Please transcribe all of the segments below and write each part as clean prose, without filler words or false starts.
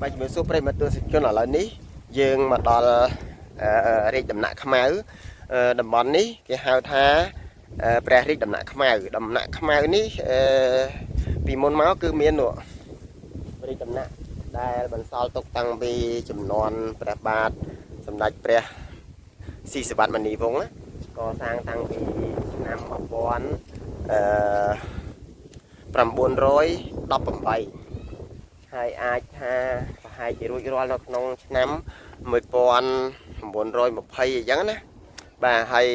Bây giờ số prey mà tôi sẽ cho nó là ní dương mà đo rít đầm nặng khmau đầm bón ní cái hào tha prey rít đầm nặng khmau ní vì môn máu cứ miên nữa rít đầm nặng đây mình sau tục tăng vì chùm non prey bát sầm đạch prey xì sập bát mình đi vốn á có sang tăng vì năm bọc bón 918 ហើយអាចថាប្រហែលជារួចរាល់នៅក្នុងឆ្នាំ1920អញ្ចឹងណាបាទហើយ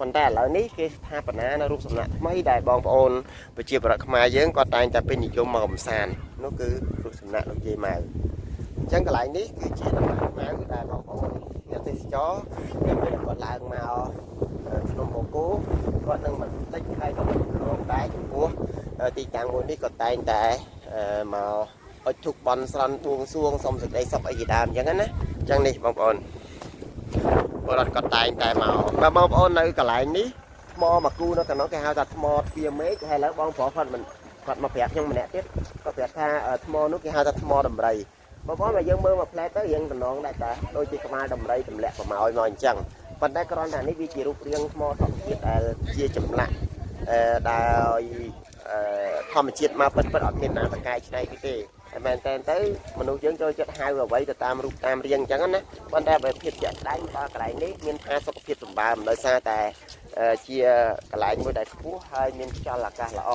ប៉ុន្តែឥឡូវនេះគេស្ថាបនានៅរូបសំណាកថ្មីដែលបងប្អូនប្រជាប្រដ្ឋខ្មែរយើងគាត់តែងតែពេញនិយមមកកំសាន្តនោះគឺរូបសំណាកលោកយាយម៉ៅអញ្ចឹងកន្លែងនេះគឺជាដំណាក់ខ្មៅដែលបងប្អូនអ្នកទេសចរមានពេលគាត់ឡើងមកក្នុងបូកូគាត់នឹងមិនតិចហើយក៏មិនរងដែរចំពោះទីតាំងមួយនេះគាត់តែងតែមកអុជធុកបន់ស្រន់បួងសួងសុំសេចក្តីសុខអីជាដើមអញ្ចឹងណាអញ្ចឹងនេះបងប្អូនពលរដ្ឋគាត់តែងតែមកបាទបងប្អូននៅកន្លែងនេះថ្មមកគូនៅក្នុងគេហៅថាថ្មទ្វារមេឃហើយឥឡូវបងប្រុសគាត់មិនគាត់មកប្រាប់ខ្ញុំម្នាក់ទៀតគាត់ប្រាប់ថាថ្មនោះគេហៅថាថ្មដំរីបងប្អូនបើយើងមើលមកផ្លែទៅរៀងតំណងដែរតាដូចជាក្បាលដំរីទម្លាក់ប្រម៉ោយមកអញ្ចឹងប៉ុន្តែគ្រាន់តែនេះវាជារូបរាងថ្មធម្មជាតិដែលជាចម្លាក់ដោយធម្មជាតិមកពិតអត់មានណាតកាយឆ្នៃទេតែមែនតែទៅមនុស្សយើងចូលចិត្តហៅអ្វីទៅតាមរូបតាមរាងអញ្ចឹងណាប៉ុន្តែបើភាពជាក់ស្ដែងដល់កន្លែងនេះមានផាសុខភាពសម្បើមដោយសារតែជាកន្លែងមួយដែលខ្ពស់ហើយមានខ្យល់អាកាសល្អ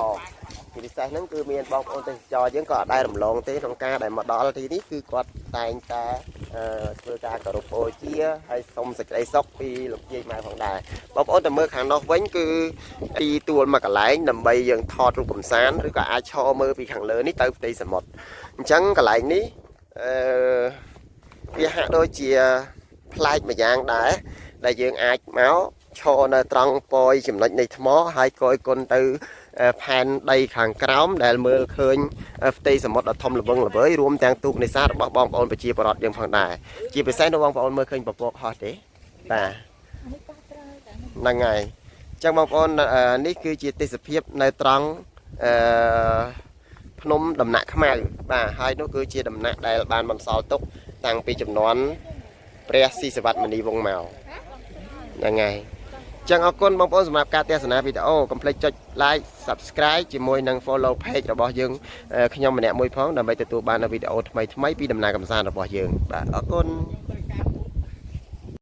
ជាពិសេសហ្នឹងគឺមានបងប្អូនទេសចរយើងក៏អត់ដែររំលងទេក្នុងការដែលមកដល់ទីនេះគឺគាត់តែងតែធ្វើការគោរពបូជាហើយសូមសេចក្តីសុខពីលោកយាយម៉ៅផងដែរបងប្អូនទៅមើលខាងនោះវិញគឺទីទួលមួយកន្លែងដើម្បីយើងថតរូបកំសាន្តឬក៏អាចឈរមើលពីខាងលើនេះទៅផ្ទៃសមុទ្រអញ្ចឹងកន្លែងនេះវាហាក់ដូចជាប្លែកម្យ៉ាងដែរដែលយើងអាចមកឈរនៅត្រង់ពយចំណុចនៃថ្មហើយកយគុណទៅផែនដីខាងក្រោមដែលមើលឃើញផ្ទៃសមុទ្រដ៏ធំល្វឹងល្វើយរួមទាំងទូកនេសាទរបស់បងប្អូនប្រជាពលរដ្ឋយើងផងដែរជាពិសេសនៅបងប្អូនមើលឃើញពពកហោះទេបាទហ្នឹងហើយអញ្ចឹងបងប្អូននេះគឺជាទេសភាពនៅត្រង់ភ្នំដំណាក់ខ្មៅបាទហើយនោះគឺជាដំណាក់ដែលបានបន្សល់ទុកតាំងពីចំនួនព្រះស៊ីសវត្តមនីវង្សមកហ្នឹងហើយចឹងអរគុណបងប្អូនសម្រាប់ការទស្សនាវីដេអូកុំភ្លេចចុច like subscribe ជាមួយនឹង follow page របស់យើងខ្ញុំម្នាក់មួយផងដើម្បីទទួលបានវីដេអូថ្មីៗពីដំណើរកម្សាន្តរបស់យើងបាទអរគុណ